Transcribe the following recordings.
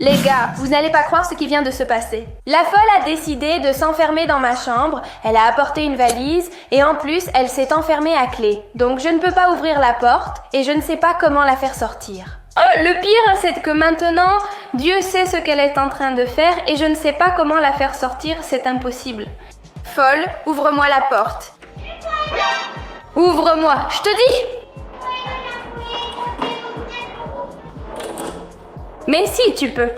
Les gars, vous n'allez pas croire ce qui vient de se passer. La folle a décidé de s'enfermer dans ma chambre, elle a apporté une valise et en plus, elle s'est enfermée à clé. Donc je ne peux pas ouvrir la porte et je ne sais pas comment la faire sortir. Oh, le pire, c'est que maintenant, Dieu sait ce qu'elle est en train de faire et je ne sais pas comment la faire sortir, c'est impossible. Folle, ouvre-moi la porte. Ouvre-moi, je te dis! Mais si, tu peux.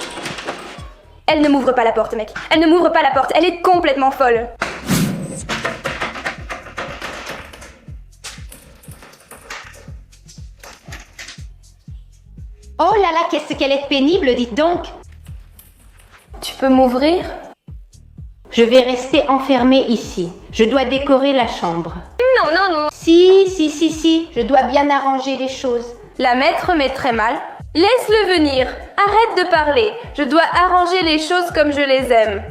Elle ne m'ouvre pas la porte, mec. Elle ne m'ouvre pas la porte. Elle est complètement folle. Oh là là, qu'est-ce qu'elle est pénible, dites donc. Tu peux m'ouvrir? Je vais rester enfermée ici. Je dois décorer la chambre. Non, non, non. Si, je dois bien arranger les choses. La maître m'est très mal. Laisse-le venir. Arrête de parler. Je dois arranger les choses comme je les aime.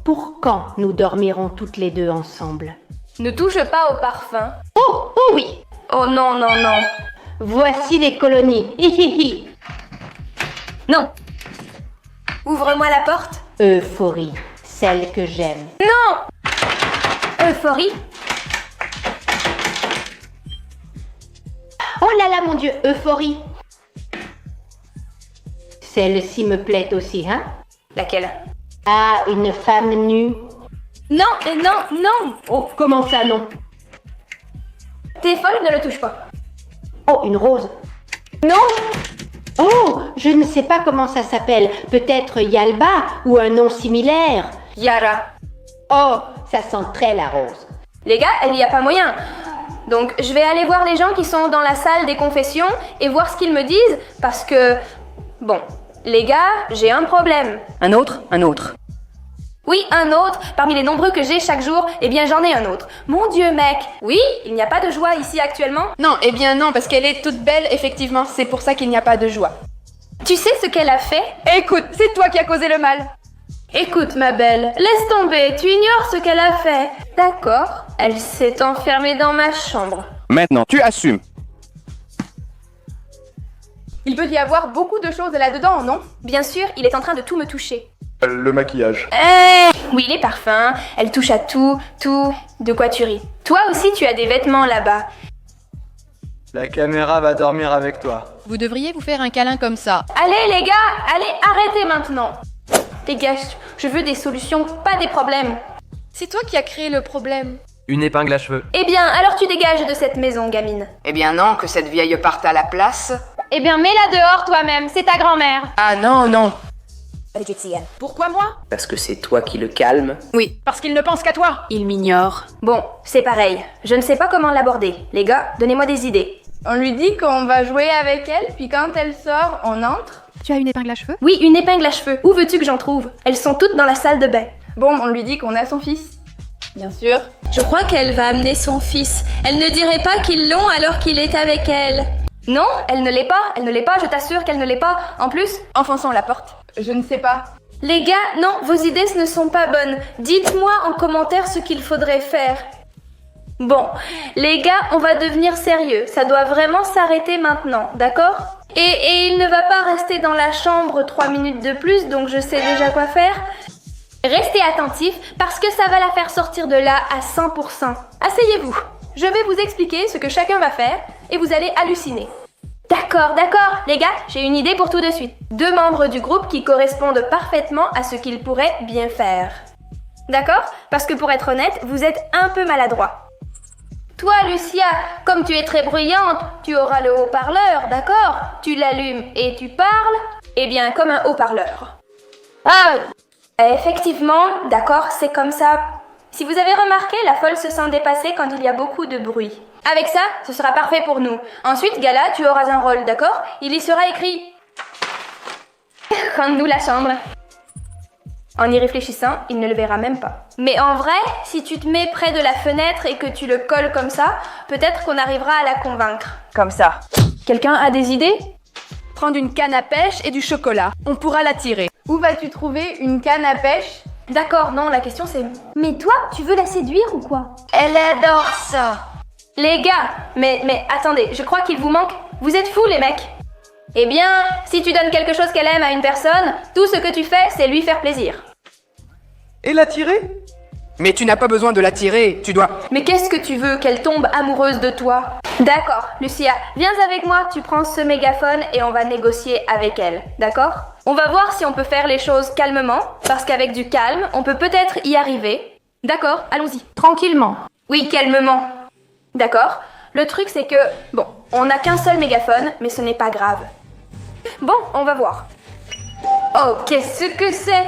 Pour quand nous dormirons toutes les deux ensemble? Ne touche pas au parfum. Oh oui. Oh non, non, non. Voici les colonies. Hihihi. Non. Ouvre-moi la porte. Euphorie, celle que j'aime. Non. Euphorie. Oh là là, mon Dieu, euphorie. Celle-ci me plaît aussi, hein? Laquelle? Ah, une femme nue. Non, non, non. Oh, comment ça, non? T'es folle, ne le touche pas. Oh, une rose. Non. Oh, je ne sais pas comment ça s'appelle. Peut-être Yalba ou un nom similaire. Yara. Oh, ça sent très la rose. Les gars, il n'y a pas moyen. Donc, je vais aller voir les gens qui sont dans la salle des confessions et voir ce qu'ils me disent parce que... Bon, les gars, j'ai un problème. Un autre? Un autre. Oui, un autre. Parmi les nombreux que j'ai chaque jour, eh bien j'en ai un autre. Mon Dieu, mec. Oui, il n'y a pas de joie ici actuellement. Non, eh bien non, parce qu'elle est toute belle, effectivement. C'est pour ça qu'il n'y a pas de joie. Tu sais ce qu'elle a fait? Écoute, c'est toi qui as causé le mal. Écoute, ma belle, laisse tomber, tu ignores ce qu'elle a fait. D'accord, elle s'est enfermée dans ma chambre. Maintenant, tu assumes. Il peut y avoir beaucoup de choses là-dedans, non? Bien sûr, il est en train de tout me toucher. Le maquillage. Oui, les parfums, elle touche à tout. De quoi tu ris? Toi aussi, tu as des vêtements là-bas. La caméra va dormir avec toi. Vous devriez vous faire un câlin comme ça. Allez, les gars, allez, arrêtez maintenant. Dégage, je veux des solutions, pas des problèmes. C'est toi qui as créé le problème. Une épingle à cheveux. Eh bien, alors tu dégages de cette maison, gamine. Eh bien non, que cette vieille parte à la place. Eh bien, mets-la dehors toi-même, c'est ta grand-mère. Ah non, non. Pourquoi moi? Parce que c'est toi qui le calme. Oui, parce qu'il ne pense qu'à toi. Il m'ignore. Bon, c'est pareil. Je ne sais pas comment l'aborder. Les gars, donnez-moi des idées. On lui dit qu'on va jouer avec elle, puis quand elle sort, on entre. Tu as une épingle à cheveux? Oui, une épingle à cheveux. Où veux-tu que j'en trouve? Elles sont toutes dans la salle de bain. Bon, on lui dit qu'on a son fils. Bien sûr. Je crois qu'elle va amener son fils. Elle ne dirait pas qu'ils l'ont alors qu'il est avec elle. Non, elle ne l'est pas, je t'assure qu'elle ne l'est pas. En plus, Enfonçons la porte. Je ne sais pas. les gars, non, vos idées ne sont pas bonnes. Dites-moi en commentaire ce qu'il faudrait faire. Bon, les gars, on va devenir sérieux. Ça doit vraiment s'arrêter maintenant, d'accord? Et il ne va pas rester dans la chambre 3 minutes de plus, donc je sais déjà quoi faire. Restez attentifs, parce que ça va la faire sortir de là à 100%. Asseyez-vous. Je vais vous expliquer ce que chacun va faire, et vous allez halluciner. D'accord, les gars, j'ai une idée pour tout de suite. 2 membres du groupe qui correspondent parfaitement à ce qu'ils pourraient bien faire. D'accord? Parce que pour être honnête, vous êtes un peu maladroit. Toi, Lucia, comme tu es très bruyante, tu auras le haut-parleur, d'accord? Tu l'allumes et tu parles, eh bien, comme un haut-parleur. Effectivement, d'accord, c'est comme ça. Si vous avez remarqué, la folle se sent dépassée quand il y a beaucoup de bruit. Avec ça, ce sera parfait pour nous. Ensuite, Gala, tu auras un rôle, d'accord? Il y sera écrit... Rends-nous la chambre. En y réfléchissant, il ne le verra même pas. Mais en vrai, si tu te mets près de la fenêtre et que tu le colles comme ça, peut-être qu'on arrivera à la convaincre. Comme ça. Quelqu'un a des idées? Prendre une canne à pêche et du chocolat. On pourra la tirer. Où vas-tu trouver une canne à pêche? D'accord, non, la question c'est... Mais toi, tu veux la séduire ou quoi? Elle adore ça. Les gars, mais attendez, je crois qu'il vous manque... Vous êtes fous les mecs. Eh bien, si tu donnes quelque chose qu'elle aime à une personne, tout ce que tu fais, c'est lui faire plaisir. Et la tirer? Mais tu n'as pas besoin de la tirer, tu dois... Mais qu'est-ce que tu veux, qu'elle tombe amoureuse de toi? D'accord, Lucia, viens avec moi, tu prends ce mégaphone et on va négocier avec elle, d'accord? On va voir si on peut faire les choses calmement, parce qu'avec du calme, on peut peut-être y arriver. D'accord, allons-y. Tranquillement. Oui, calmement. D'accord. Le truc, c'est que, bon, on n'a qu'un seul mégaphone, mais ce n'est pas grave. Bon, on va voir. Oh, qu'est-ce que c'est?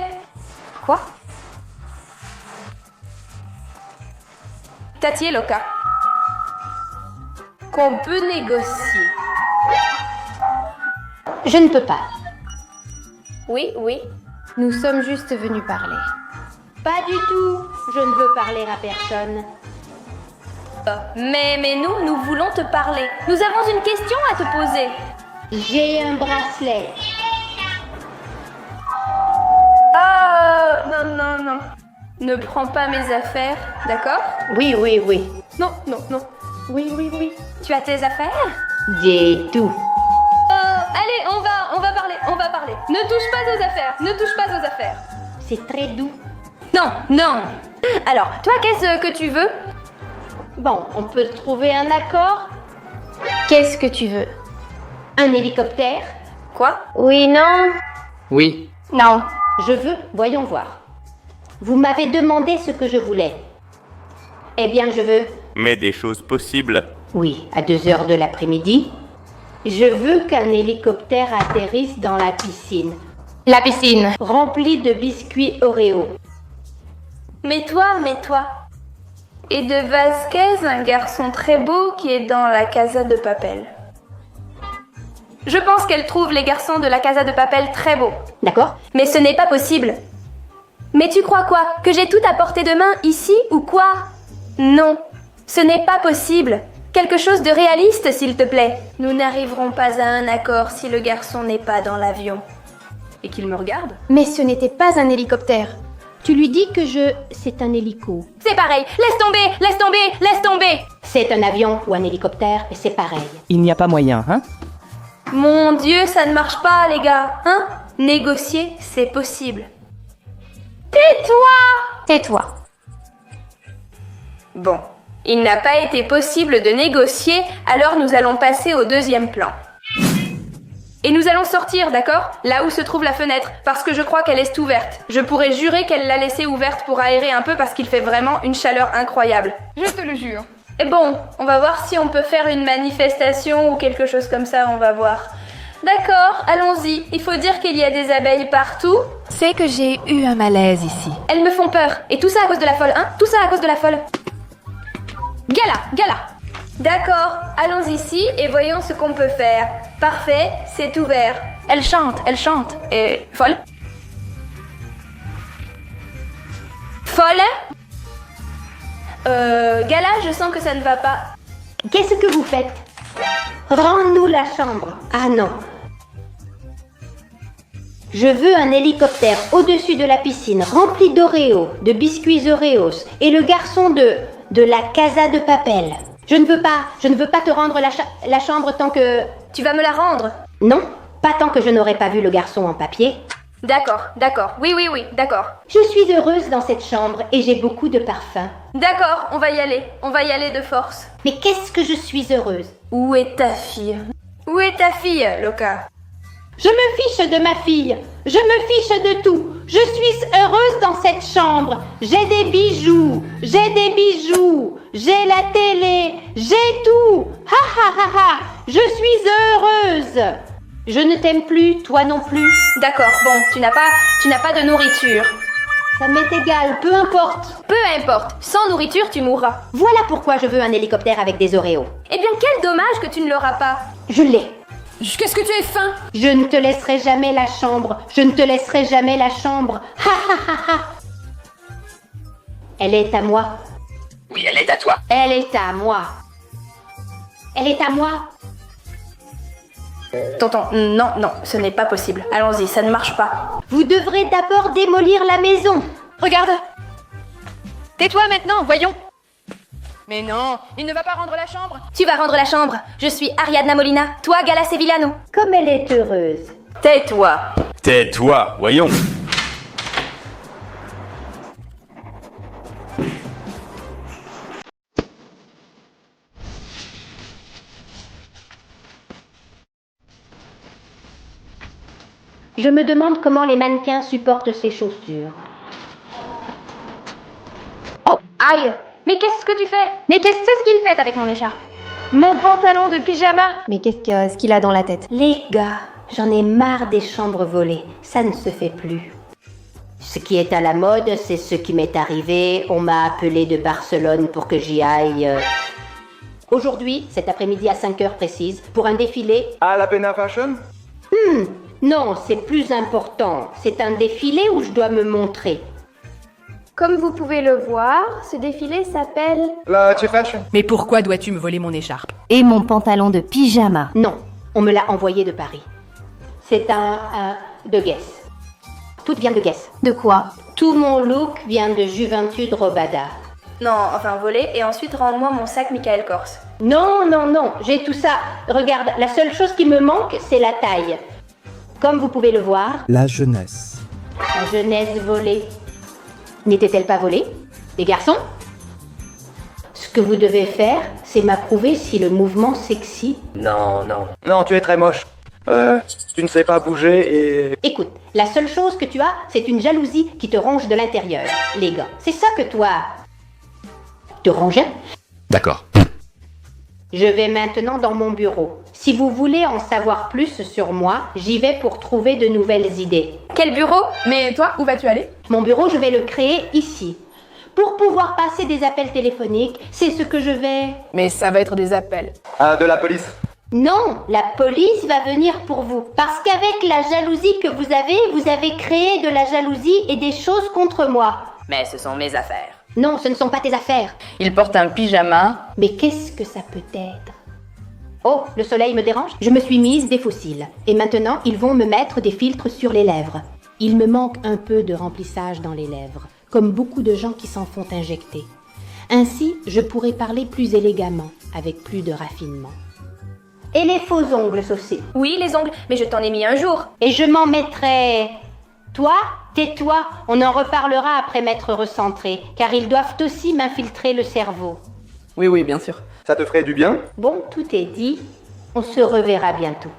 Quoi? Tati Loka. Qu'on peut négocier. Je ne peux pas. Oui, oui. Nous sommes juste venus parler. Pas du tout. Je ne veux parler à personne. Mais nous voulons te parler. Nous avons une question à te poser. J'ai un bracelet. Ah, non. Ne prends pas mes affaires, d'accord? Oui. Non. Oui. Tu as tes affaires? J'ai tout. Allez, on va parler. Ne touche pas aux affaires. C'est très doux. Non. Alors, toi, qu'est-ce que tu veux? Bon, on peut trouver un accord. Qu'est-ce que tu veux? Un hélicoptère. Quoi? Oui, non. Oui. Non. Je veux, voyons voir. Vous m'avez demandé ce que je voulais. Eh bien, je veux, Mais des choses possibles. oui, à 2h de l'après-midi, je veux qu'un hélicoptère atterrisse dans la piscine, La piscine. remplie de biscuits Oreo. Mais toi. Et de Vasquez, un garçon très beau qui est dans la Casa de Papel. Je pense qu'elle trouve les garçons de la Casa de Papel très beaux. D'accord? Mais ce n'est pas possible. Mais tu crois quoi? Que j'ai tout à portée de main ici ou quoi? Non, ce n'est pas possible. Quelque chose de réaliste, s'il te plaît. Nous n'arriverons pas à un accord si le garçon n'est pas dans l'avion. Et qu'il me regarde? Mais ce n'était pas un hélicoptère. Tu lui dis que c'est un hélico. C'est pareil, laisse tomber. C'est un avion ou un hélicoptère, et c'est pareil. Il n'y a pas moyen, hein? Mon Dieu, ça ne marche pas, les gars, hein? Négocier, c'est possible. Tais-toi. Bon, il n'a pas été possible de négocier, alors nous allons passer au deuxième plan. Et nous allons sortir, d'accord? Là où se trouve la fenêtre, parce que je crois qu'elle est ouverte. Je pourrais jurer qu'elle l'a laissée ouverte pour aérer un peu parce qu'il fait vraiment une chaleur incroyable. Je te le jure. Et bon, on va voir si on peut faire une manifestation ou quelque chose comme ça, on va voir. D'accord, allons-y. Il faut dire qu'il y a des abeilles partout. C'est que j'ai eu un malaise ici. Elles me font peur. Et tout ça à cause de la folle, hein? Tout ça à cause de la folle. Gala. D'accord, allons ici et voyons ce qu'on peut faire. Parfait, c'est ouvert. Elle chante. Et folle? Folle? Gala, je sens que ça ne va pas. Qu'est-ce que vous faites? Rends-nous la chambre. Ah non. Je veux un hélicoptère au-dessus de la piscine, rempli d'Oreos, de biscuits Oreos, et le garçon de la Casa de Papel. Je ne veux pas te rendre la chambre tant que... Tu vas me la rendre? Non, pas tant que je n'aurai pas vu le garçon en papier. D'accord. Oui, d'accord. Je suis heureuse dans cette chambre et j'ai beaucoup de parfums. D'accord, on va y aller de force. Mais qu'est-ce que je suis heureuse? Où est ta fille? Loka? Je me fiche de ma fille. Je me fiche de tout. Je suis heureuse dans cette chambre. J'ai des bijoux. J'ai la télé. J'ai tout. Ha. Je suis heureuse. Je ne t'aime plus, toi non plus. D'accord, bon, tu n'as pas de nourriture. Ça m'est égal, peu importe. Peu importe, sans nourriture, tu mourras. Voilà pourquoi je veux un hélicoptère avec des Oreos. Eh bien, quel dommage que tu ne l'auras pas. Je l'ai. Qu'est-ce que tu es fin? Je ne te laisserai jamais la chambre. Ha. Elle est à moi. Oui, elle est à toi. Elle est à moi. Tonton, non, ce n'est pas possible. Allons-y, ça ne marche pas. Vous devrez d'abord démolir la maison. Regarde. Tais-toi maintenant, voyons. Mais non, il ne va pas rendre la chambre. Tu vas rendre la chambre. Je suis Ariadna Molina, toi Gala Sevillano. Comme elle est heureuse. Tais-toi. Tais-toi, voyons. Je me demande comment les mannequins supportent ces chaussures. Oh, aïe. Mais qu'est-ce que tu fais? Mais qu'est-ce qu'il fait avec mon écharpe? Mon pantalon de pyjama. Mais qu'est-ce qu'il a dans la tête? Les gars, j'en ai marre des chambres volées. Ça ne se fait plus. Ce qui est à la mode, c'est ce qui m'est arrivé. On m'a appelé de Barcelone pour que j'y aille. Aujourd'hui, cet après-midi à 5 heures précises, pour un défilé. À la Pena Fashion? Non, c'est plus important. C'est un défilé où je dois me montrer. Comme vous pouvez le voir, ce défilé s'appelle... La Cheap Fashion? Mais pourquoi dois-tu me voler mon écharpe? Et mon pantalon de pyjama. Non, on me l'a envoyé de Paris. C'est de Guess. Tout vient de Guess. De quoi? Tout mon look vient de Juventud Robada. Non, enfin voler, et ensuite rends-moi mon sac Michael Kors. Non, j'ai tout ça. Regarde, la seule chose qui me manque, c'est la taille. Comme vous pouvez le voir, La jeunesse. la jeunesse volée. N'était-elle pas volée, les garçons? Ce que vous devez faire, c'est m'approuver si le mouvement sexy. Non, non. Non, tu es très moche. Tu ne sais pas bouger et... Écoute, la seule chose que tu as, c'est une jalousie qui te ronge de l'intérieur. Les gars, c'est ça que toi... te ronge? D'accord. Je vais maintenant dans mon bureau. Si vous voulez en savoir plus sur moi, j'y vais pour trouver de nouvelles idées. Quel bureau? Mais toi, où vas-tu aller? Mon bureau, je vais le créer ici. Pour pouvoir passer des appels téléphoniques, c'est ce que je vais... Mais ça va être des appels. Ah, de la police? Non, la police va venir pour vous. Parce qu'avec la jalousie que vous avez créé de la jalousie et des choses contre moi. Mais ce sont mes affaires. Non, ce ne sont pas tes affaires. Il porte un pyjama. Mais qu'est-ce que ça peut être? Oh, le soleil me dérange? Je me suis mise des fossiles. Et maintenant, ils vont me mettre des filtres sur les lèvres. Il me manque un peu de remplissage dans les lèvres, comme beaucoup de gens qui s'en font injecter. Ainsi, je pourrais parler plus élégamment, avec plus de raffinement. Et les faux ongles aussi. Oui, les ongles, mais je t'en ai mis un jour. Et je m'en mettrai... Toi, tais-toi, on en reparlera après m'être recentré, car ils doivent aussi m'infiltrer le cerveau. Oui, bien sûr. Ça te ferait du bien? Bon, tout est dit, on se reverra bientôt.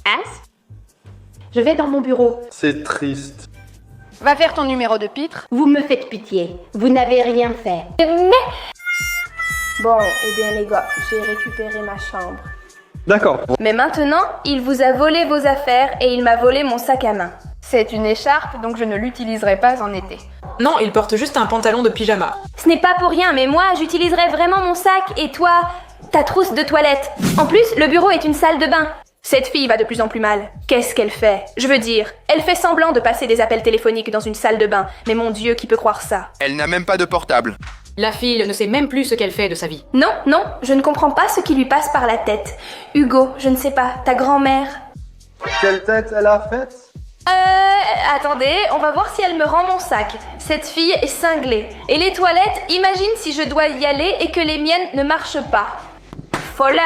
As? Je vais dans mon bureau. C'est triste. Va faire ton numéro de pitre. Vous me faites pitié, vous n'avez rien fait. Bon, eh bien les gars, j'ai récupéré ma chambre. D'accord. Mais maintenant, il vous a volé vos affaires et il m'a volé mon sac à main. C'est une écharpe, donc je ne l'utiliserai pas en été. Non, il porte juste un pantalon de pyjama. Ce n'est pas pour rien, mais moi, j'utiliserai vraiment mon sac et toi, ta trousse de toilette. En plus, le bureau est une salle de bain. Cette fille va de plus en plus mal. Qu'est-ce qu'elle fait? Je veux dire, elle fait semblant de passer des appels téléphoniques dans une salle de bain. Mais mon Dieu, qui peut croire ça? Elle n'a même pas de portable. La fille ne sait même plus ce qu'elle fait de sa vie. Non, je ne comprends pas ce qui lui passe par la tête. Hugo, je ne sais pas, ta grand-mère... Quelle tête elle a faite? Attendez, on va voir si elle me rend mon sac. Cette fille est cinglée. Et les toilettes, imagine si je dois y aller et que les miennes ne marchent pas. Folle.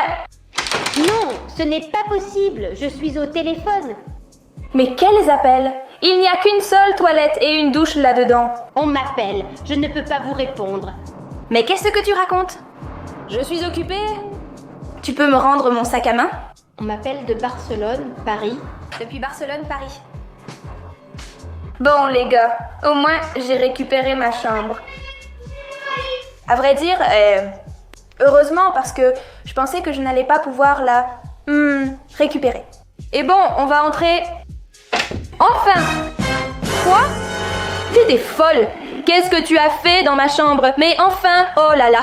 Non, ce n'est pas possible, je suis au téléphone. Mais quels appels? Il n'y a qu'une seule toilette et une douche là-dedans. On m'appelle, je ne peux pas vous répondre. Mais qu'est-ce que tu racontes? Je suis occupée. Tu peux me rendre mon sac à main? On m'appelle de Barcelone, Paris. Depuis Barcelone, Paris. Bon les gars, au moins j'ai récupéré ma chambre. À vrai dire, heureusement parce que je pensais que je n'allais pas pouvoir la récupérer. Et bon, on va entrer... Enfin! Quoi? T'es des folles! Qu'est-ce que tu as fait dans ma chambre? Mais enfin! Oh là là!